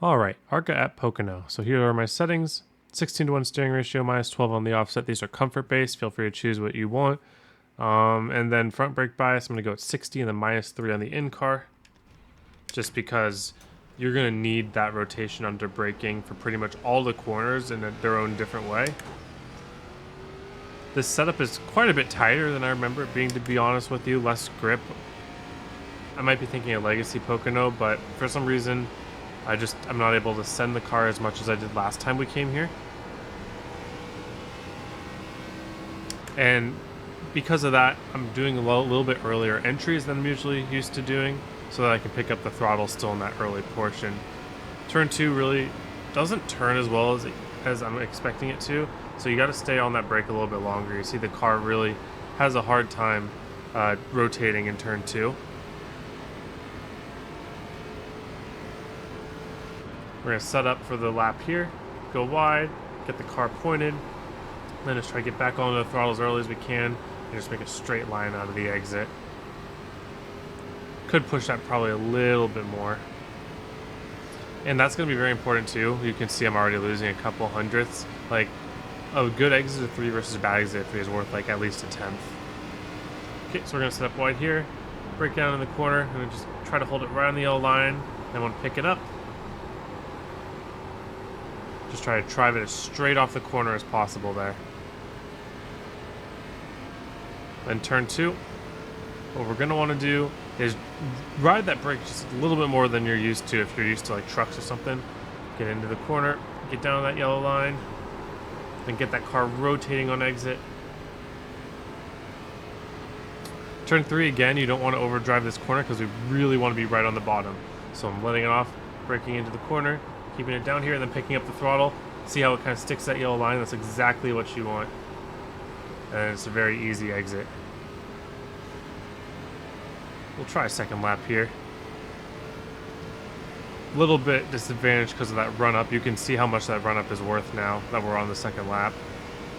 All right, ARCA at Pocono. So here are my settings. 16:1 steering ratio, minus 12 on the offset. These are comfort based. Feel free to choose what you want. And then front brake bias, I'm going to go at 60 and then minus 3 on the in-car. Just because you're going to need that rotation under braking for pretty much all the corners in their own different way. This setup is quite a bit tighter than I remember it being, to be honest with you. Less grip. I might be thinking of Legacy Pocono, but for some reason, I'm not able to send the car as much as I did last time we came here. And because of that, I'm doing a little bit earlier entries than I'm usually used to doing, so that I can pick up the throttle still in that early portion. Turn 2 really doesn't turn as well as I'm expecting it to, so you got to stay on that brake a little bit longer. You see the car really has a hard time rotating in turn 2. We're going to set up for the lap here, go wide, get the car pointed, then just try to get back onto the throttle as early as we can, and just make a straight line out of the exit. Could push that probably a little bit more. And that's going to be very important too. You can see I'm already losing a couple hundredths. Like, a good exit of 3 versus a bad exit of 3 is worth like at least a tenth. Okay, so we're going to set up wide here, break down in the corner, and then just try to hold it right on the yellow line. Then want to pick it up. Just try to drive it as straight off the corner as possible there. Then turn 2. What we're going to want to do is ride that brake just a little bit more than you're used to if you're used to like trucks or something. Get into the corner, get down that yellow line, then get that car rotating on exit. Turn 3 again, you don't want to overdrive this corner because we really want to be right on the bottom. So I'm letting it off, braking into the corner, keeping it down here, and then picking up the throttle. See how it kind of sticks that yellow line? That's exactly what you want. And it's a very easy exit. We'll try a second lap here. A little bit disadvantaged because of that run up. You can see how much that run up is worth now that we're on the second lap.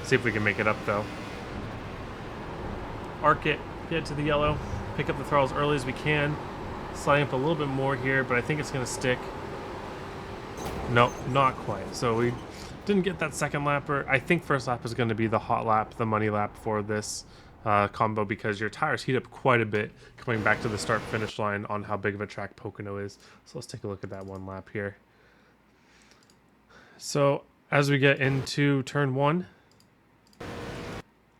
See if we can make it up though. Arc it, get to the yellow, pick up the throttle as early as we can. Sliding up a little bit more here, but I think it's going to stick. Nope, not quite. So we didn't get that second lapper. I think first lap is going to be the hot lap, the money lap for this combo, because your tires heat up quite a bit coming back to the start finish line on how big of a track Pocono is. So let's take a look at that one lap here. So as we get into turn 1,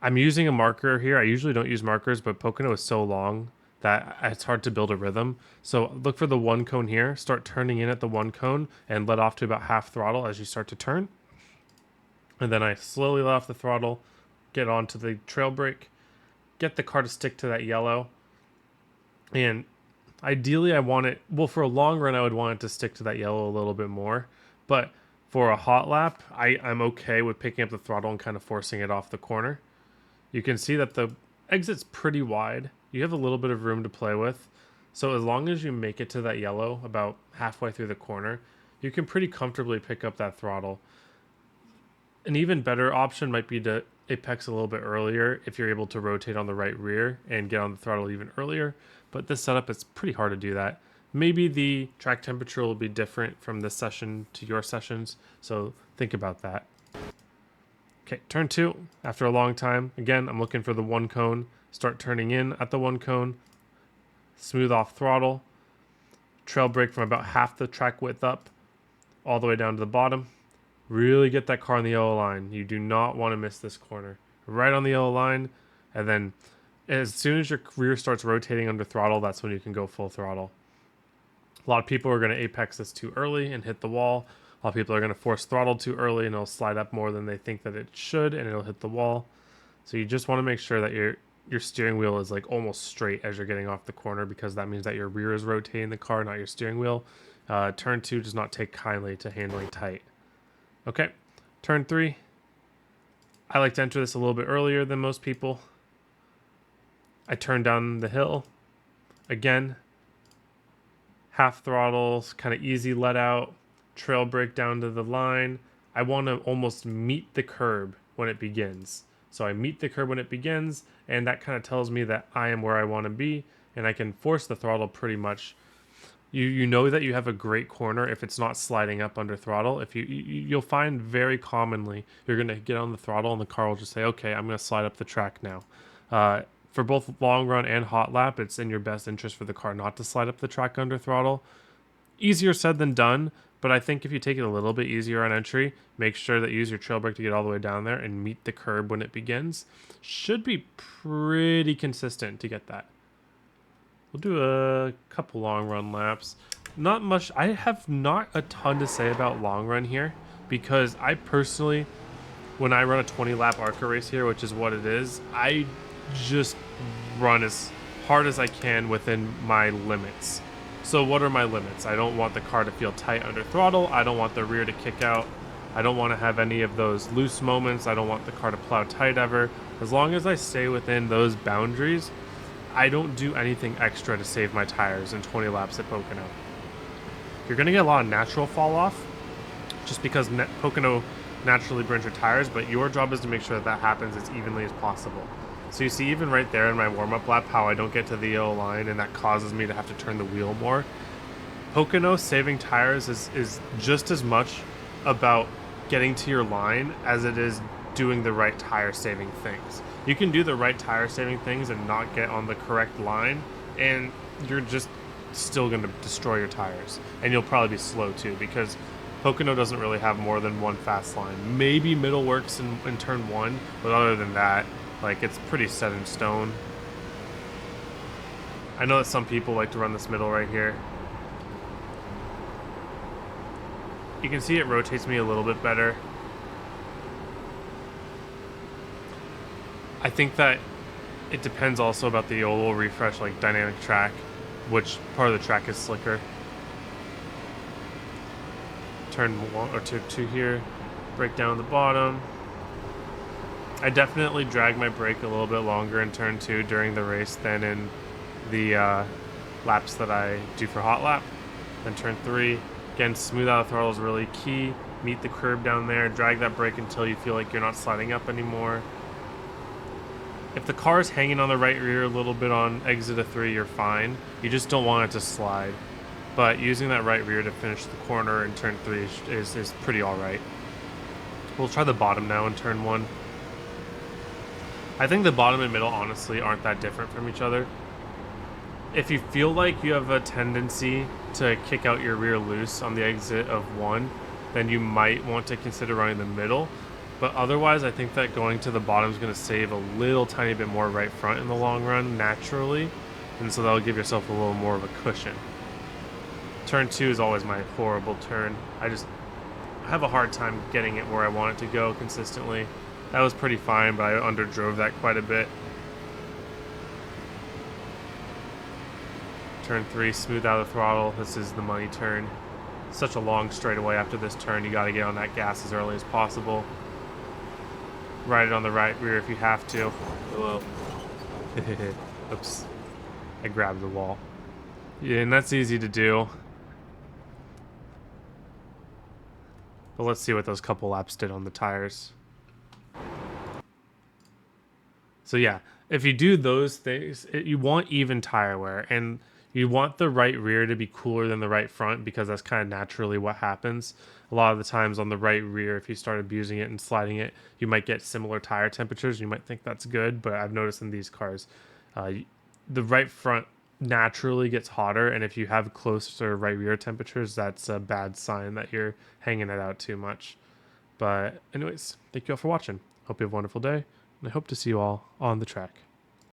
I'm using a marker here. I usually don't use markers, but Pocono is so long that it's hard to build a rhythm. So look for the 1 cone here, start turning in at the 1 cone and let off to about half throttle as you start to turn. And then I slowly let off the throttle, get onto the trail brake, get the car to stick to that yellow. And ideally I want it, well, for a long run I would want it to stick to that yellow a little bit more. But for a hot lap, I'm okay with picking up the throttle and kind of forcing it off the corner. You can see that the exit's pretty wide. You have a little bit of room to play with. So as long as you make it to that yellow about halfway through the corner, you can pretty comfortably pick up that throttle. An even better option might be to apex a little bit earlier if you're able to rotate on the right rear and get on the throttle even earlier. But this setup, it's pretty hard to do that. Maybe the track temperature will be different from this session to your sessions, so think about that. Okay, turn 2, after a long time. Again, I'm looking for the 1 cone. Start turning in at the 1 cone. Smooth off throttle. Trail brake from about half the track width up, all the way down to the bottom. Really get that car on the yellow line. You do not want to miss this corner. Right on the yellow line, and then as soon as your rear starts rotating under throttle, that's when you can go full throttle. A lot of people are going to apex this too early and hit the wall. A lot of people are going to force throttle too early and it'll slide up more than they think that it should, and it'll hit the wall. So you just want to make sure that your steering wheel is like almost straight as you're getting off the corner, because that means that your rear is rotating the car, not your steering wheel. Turn 2 does not take kindly to handling tight. Okay, turn 3. I like to enter this a little bit earlier than most people. I turn down the hill. Again, half throttle, kind of easy let out. Trail brake down to the line. I want to almost meet the curb when it begins. So I meet the curb when it begins, and that kind of tells me that I am where I want to be, and I can force the throttle pretty much. you know that you have a great corner if it's not sliding up under throttle. If you'll find very commonly you're gonna get on the throttle and the car will just say, okay, I'm gonna slide up the track now. For both long run and hot lap, it's in your best interest for the car not to slide up the track under throttle. Easier said than done, but I think if you take it a little bit easier on entry, make sure that you use your trail brake to get all the way down there and meet the curb when it begins. Should be pretty consistent to get that. We'll do a couple long run laps. Not much. I have not a ton to say about long run here because I personally, when I run a 20 lap ARCA race here, which is what it is, I just run as hard as I can within my limits. So what are my limits? I don't want the car to feel tight under throttle. I don't want the rear to kick out. I don't want to have any of those loose moments. I don't want the car to plow tight ever. As long as I stay within those boundaries, I don't do anything extra to save my tires in 20 laps at Pocono. You're going to get a lot of natural fall off just because Pocono naturally burns your tires, but your job is to make sure that that happens as evenly as possible. So you see even right there in my warm-up lap how I don't get to the yellow line and that causes me to have to turn the wheel more. Pocono saving tires is just as much about getting to your line as it is doing the right tire saving things. You can do the right tire saving things and not get on the correct line and you're just still going to destroy your tires. And you'll probably be slow too because Pocono doesn't really have more than one fast line. Maybe middle works in turn one, but other than that, like, it's pretty set in stone. I know that some people like to run this middle right here. You can see it rotates me a little bit better. I think that it depends also about the oil refresh, like dynamic track, which part of the track is slicker. Turn one or two here, break down the bottom. I definitely drag my brake a little bit longer in turn 2 during the race than in the laps that I do for hot lap. Then turn 3, again, smooth out the throttle is really key. Meet the curb down there, drag that brake until you feel like you're not sliding up anymore. If the car is hanging on the right rear a little bit on exit of 3, you're fine. You just don't want it to slide. But using that right rear to finish the corner in turn 3 is pretty alright. We'll try the bottom now in turn 1. I think the bottom and middle honestly aren't that different from each other. If you feel like you have a tendency to kick out your rear loose on the exit of 1, then you might want to consider running the middle. But otherwise, I think that going to the bottom is going to save a little tiny bit more right front in the long run naturally. And so that'll give yourself a little more of a cushion. Turn 2 is always my horrible turn. I have a hard time getting it where I want it to go consistently. That was pretty fine, but I underdrove that quite a bit. Turn 3, smooth out of the throttle. This is the money turn. Such a long straightaway after this turn. You got to get on that gas as early as possible. Ride it on the right rear if you have to. Whoa. Oops. I grabbed the wall. Yeah, and that's easy to do. But let's see what those couple laps did on the tires. So yeah, if you do those things, you want even tire wear, and you want the right rear to be cooler than the right front because that's kind of naturally what happens. A lot of the times on the right rear, if you start abusing it and sliding it, you might get similar tire temperatures. You might think that's good, but I've noticed in these cars, the right front naturally gets hotter, and if you have closer right rear temperatures, that's a bad sign that you're hanging it out too much. But anyways, thank you all for watching. Hope you have a wonderful day. And I hope to see you all on the track.